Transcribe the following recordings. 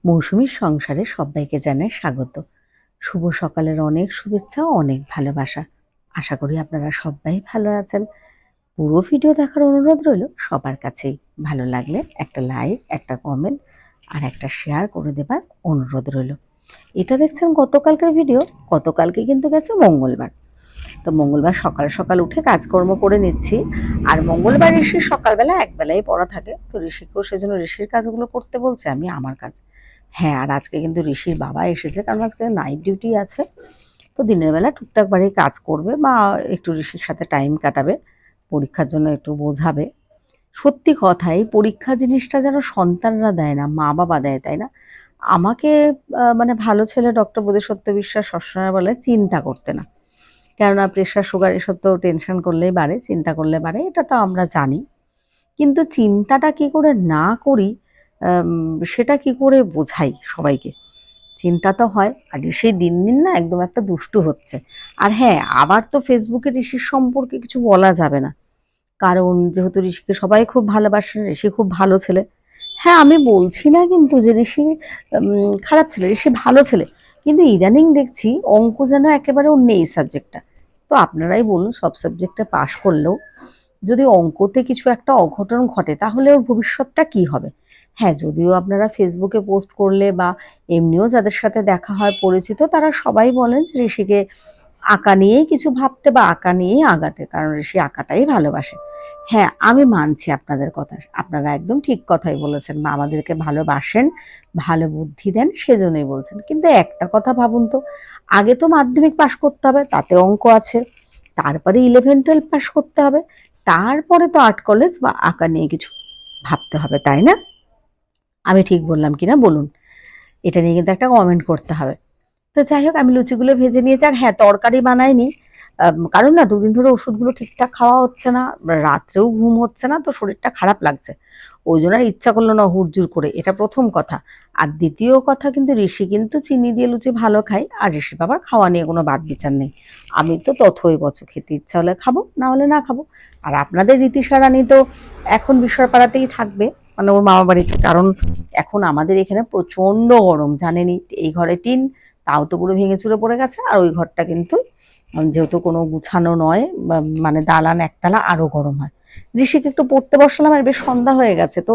মৌসুমীর সংসারে সবাইকে জানাই স্বাগত। শুভ সকালের অনেক শুভেচ্ছা ও অনেক ভালোবাসা। আশা করি আপনারা সবাই ভালো আছেন। পুরো ভিডিও দেখার অনুরোধ রইল সবার কাছেই। ভালো লাগলে একটা লাইক, একটা কমেন্ট আর একটা শেয়ার করে দেবার অনুরোধ রইল। এটা দেখছেন গতকালকার ভিডিও। গতকালকে কিন্তু গেছে মঙ্গলবার। তো মঙ্গলবার সকাল সকাল উঠে কাজকর্ম করে নিচ্ছি। আর মঙ্গলবার ঋষির সকালবেলা একবেলাই পড়া থাকে, তো ঋষিকেও সেজন্য ঋষির কাজগুলো করতে বলছে, আমি আমার কাজ। হ্যাঁ, আর আজকে কিন্তু ঋষির বাবা এসেছে, কারণ আজকে নাইট ডিউটি আছে। তো দিনের বেলা টুকটাক বাড়ি কাজ করবে বা একটু ঋষির সাথে টাইম কাটাবে, পরীক্ষার জন্য একটু বোঝাবে। সত্যি কথা, এই পরীক্ষা জিনিসটা যেন সন্তানরা দেয় না, মা বাবা দেয়, তাই না? আমাকে মানে ভালো ছেলে ডক্টর বোধিসত্ত্ব বিশ্বাস সবসময় বলে চিন্তা করতে না, কেননা প্রেশার সুগার এসব তো টেনশন করলেই বাড়ে, চিন্তা করলে বাড়ে, এটা তো আমরা জানি। কিন্তু চিন্তাটা কি করে না করি, সেটা কি করে বোঝাই সবাইকে? চিন্তা তো হয়। আর ঋষি দিন দিন না একদম একটা দুষ্টু হচ্ছে। আর হ্যাঁ, আবার তো ফেসবুকে ঋষির সম্পর্কে কিছু বলা যাবে না, কারণ যেহেতু ঋষিকে সবাই খুব ভালোবাসেন, ঋষি খুব ভালো ছেলে। হ্যাঁ, আমি বলছি না কিন্তু যে ঋষি খারাপ ছেলে, ঋষি ভালো ছেলে। কিন্তু ইদানিং দেখছি অঙ্ক যেন একেবারে ওর নেই সাবজেক্টটা। তো আপনারাই বলুন, সব সাবজেক্টে পাশ করলেও যদি অঙ্কতে কিছু একটা অঘটন ঘটে তাহলে ওর ভবিষ্যৎটা কি হবে? হ্যাঁ, যদিও আপনারা ফেসবুকে পোস্ট করলে বা এমনিও যাদের সাথে দেখা হয় পরিচিত, তারা সবাই বলেন যে ঋষিকে আঁকা নিয়েই কিছু ভাবতে বা আঁকা নিয়েই আগাতে, কারণ ঋষি আঁকাটাই ভালোবাসে। হ্যাঁ, আমি মানছি আপনাদের কথা, আপনারা একদম ঠিক কথাই বলেছেন, মা আমাদেরকে ভালোবাসেন, ভালো বুদ্ধি দেন, সেজন্যই বলছেন। কিন্তু একটা কথা ভাবুন তো, আগে তো মাধ্যমিক পাশ করতে হবে, তাতে অঙ্ক আছে, তারপরে 11-12 পাশ করতে হবে, তারপরে তো আর্ট কলেজ বা আঁকা নিয়ে কিছু ভাবতে হবে, তাই না? আমি ঠিক বললাম কিনা বলুন। এটা নিয়ে কিন্তু একটা কমেন্ট করতে হবে। তো যাই হোক, আমি লুচিগুলো ভেজে নিয়েছি। আর হ্যাঁ, তরকারি বানাইনি, কারণ না দুদিন ধরে ওষুধগুলো ঠিকঠাক খাওয়া হচ্ছে না, রাত্রেও ঘুম হচ্ছে না, তো শরীরটা খারাপ লাগছে। ওই জন্য আর ইচ্ছা করলো না হুড়জুড় করে, এটা প্রথম কথা। আর দ্বিতীয় কথা, কিন্তু ঋষি কিন্তু চিনি দিয়ে লুচি ভালো খায়, আর ঋষি বাবার খাওয়া নিয়ে কোনো বাদ বিচার নেই। আমি তো তথই বচ, খেতে ইচ্ছা হলে খাবো, না হলে না খাবো। আর আপনাদের রীতি সারানি তো এখন বিষয়পাড়াতেই থাকবে, মানে ওর মামা বাড়িতে, কারণ এখন আমাদের এখানে প্রচন্ড গরম জানেনই। এই ঘরে টিন, তাও তো পুরো ভেঙে চুরে পড়ে গেছে। আর ওই ঘরটা কিন্তু যেহেতু কোনো গুছানো নয়, মানে দালান একতলা, আরো গরম হয়। ঋষিকে একটু পড়তে বসালাম, আর বেশ সন্ধ্যা হয়ে গেছে, তো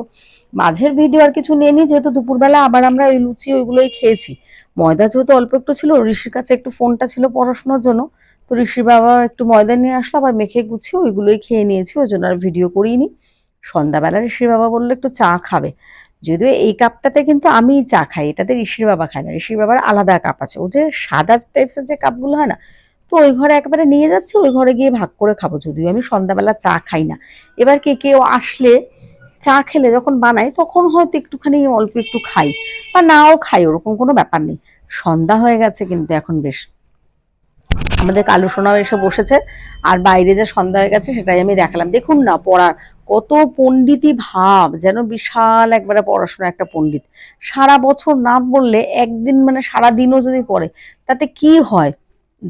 মাঝের ভিডিও আর কিছু নেইনি, যেহেতু দুপুরবেলা আবার আমরা ওই লুচি ওইগুলোই খেয়েছি। ময়দা যেহেতু অল্প একটু ছিল, ঋষির কাছে একটু ফোনটা ছিল পড়াশোনার জন্য, তো ঋষির বাবা একটু ময়দা নিয়ে আসলো, আবার মেখে গুছিয়ে ওইগুলোই খেয়ে নিয়েছি, ওই জন্য আর ভিডিও করিনি। সন্ধ্যাবেলা ঋষির বাবা বললো একটু চা খাবে, যদিও এই কাপটাতে কিন্তু আমিই চা খাই, এটাতে ঋষির বাবা খায় না, ঋষির বাবার আলাদা কাপ আছে, ও যে সাদা টাইপসের যে কাপগুলো হয় না, তো ওই ঘরে একেবারে নিয়ে যাচ্ছে, ওই ঘরে গিয়ে ভাগ করে খাবো, যদিও আমি সন্ধ্যাবেলা চা খাই না। এবার কেউ আসলে চা খেলে যখন বানাই তখন হয়তো একটুখানি অল্প একটু খাই, বা নাও খাই, ওরকম কোনো ব্যাপার নেই। সন্ধ্যা হয়ে গেছে কিন্তু এখন বেশ, আমাদের কালু সোনাও এসে বসেছে, আর বাইরে যে সন্ধ্যা হয়ে গেছে সেটাই আমি দেখালাম। দেখুন না, পড়া কত পণ্ডিতি ভাব, যেন বিশাল একবারে পড়াশোনা একটা পণ্ডিত। সারা বছর না পড়লে একদিন, মানে সারা দিনও যদি পড়ে তাতে কি হয়?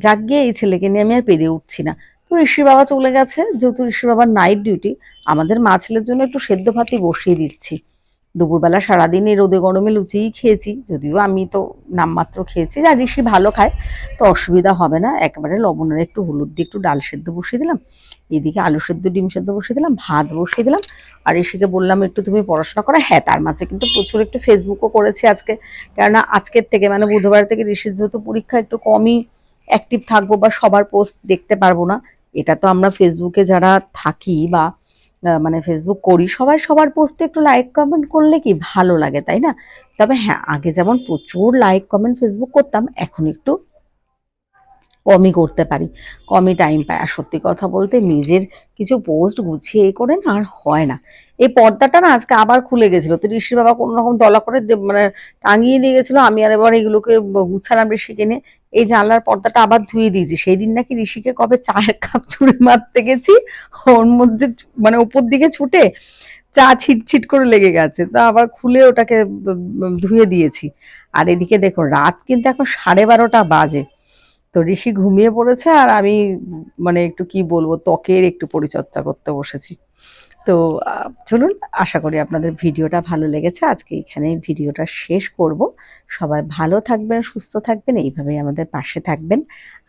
যাক গিয়ে, এই ছেলেকে নিয়ে আমি আর পেরে উঠছি না। তো ঋষির বাবা চলে গেছে, যেহেতু ঋষির বাবার নাইট ডিউটি, আমাদের মা ছেলের জন্য একটু সেদ্ধ ভাতই বসিয়ে দিচ্ছি। দুপুরবেলা সারাদিন এই রোদে গরমে লুচিই খেয়েছি, যদিও আমি তো নামমাত্র খেয়েছি, যা ঋষি ভালো খায়, তো অসুবিধা হবে না। একেবারে লবণের একটু হলুদ দিয়ে একটু ডাল সেদ্ধ বসিয়ে দিলাম, এদিকে আলু সেদ্ধ ডিম সেদ্ধ বসিয়ে দিলাম, ভাত বসিয়ে দিলাম। আর ঋষিকে বললাম একটু তুমি পড়াশোনা করো। হ্যাঁ, তার মাঝে কিন্তু প্রচুর একটু ফেসবুকও করেছি আজকে, কেননা আজকের থেকে মানে বুধবার থেকে ঋষির যেহেতু পরীক্ষা, একটু কমই অ্যাক্টিভ থাকবো বা সবার পোস্ট দেখতে পারবো না। এটা তো আমরা ফেসবুকে যারা থাকি বা মানে ফেসবুক করি, সবাই সবার পোস্টে একটু লাইক কমেন্ট করলে কি ভালো লাগে, তাই না? তবে হ্যাঁ, আগে যেমন প্রচুর লাইক কমেন্ট ফেসবুক করতাম, এখন একটু কমই করতে পারি, কমই টাইম পাই। আর সত্যি কথা বলতে, নিজের কিছু পোস্ট গুছিয়ে এই করে না আর হয় না। এই পর্দাটা না আজকে আবার খুলে গেছিল, তো ঋষির বাবা কোনো রকম দলা করে মানে টাঙিয়ে দিয়ে গেছিল, আমি আর এবার এগুলোকে গুছালাম ঋষিকে নিয়ে। এই জানলার পর্দাটা আবার ধুয়ে দিয়েছি, সেই দিন নাকি ঋষিকে কবে চায়ের কাপ ছুঁড়ে মারতে গেছি, ওর মধ্যে মানে উপর দিকে ছুটে চা ছিটছিট করে লেগে গেছে, তো আবার খুলে ওটাকে ধুয়ে দিয়েছি। আর এদিকে দেখো, রাত কিন্তু এখন 12:30 বাজে, তো ঋষি ঘুমিয়ে পড়েছে, আর আমি মানে একটু কি বলবো, ত্বকের একটু পরিচর্যা করতে বসেছি। তো চলুন, আশা করি আপনাদের ভিডিওটা ভালো লেগেছে। আজকে এখানেই ভিডিওটা শেষ করব। সবাই ভালো থাকবেন, সুস্থ থাকবেন, এইভাবেই আমাদের পাশে থাকবেন।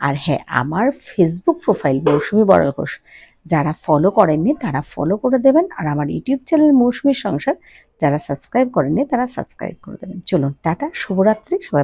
আর হ্যাঁ, আমার ফেসবুক প্রোফাইল মৌসুমী বড়াল ঘোষ যারা ফলো করেননি তারা ফলো করে দেবেন। আর আমার ইউটিউব চ্যানেল মৌসুমীর সংসার যারা সাবস্ক্রাইব করেননি তারা সাবস্ক্রাইব করে দেবেন। চলুন টাটা, শুভরাত্রি, সবাই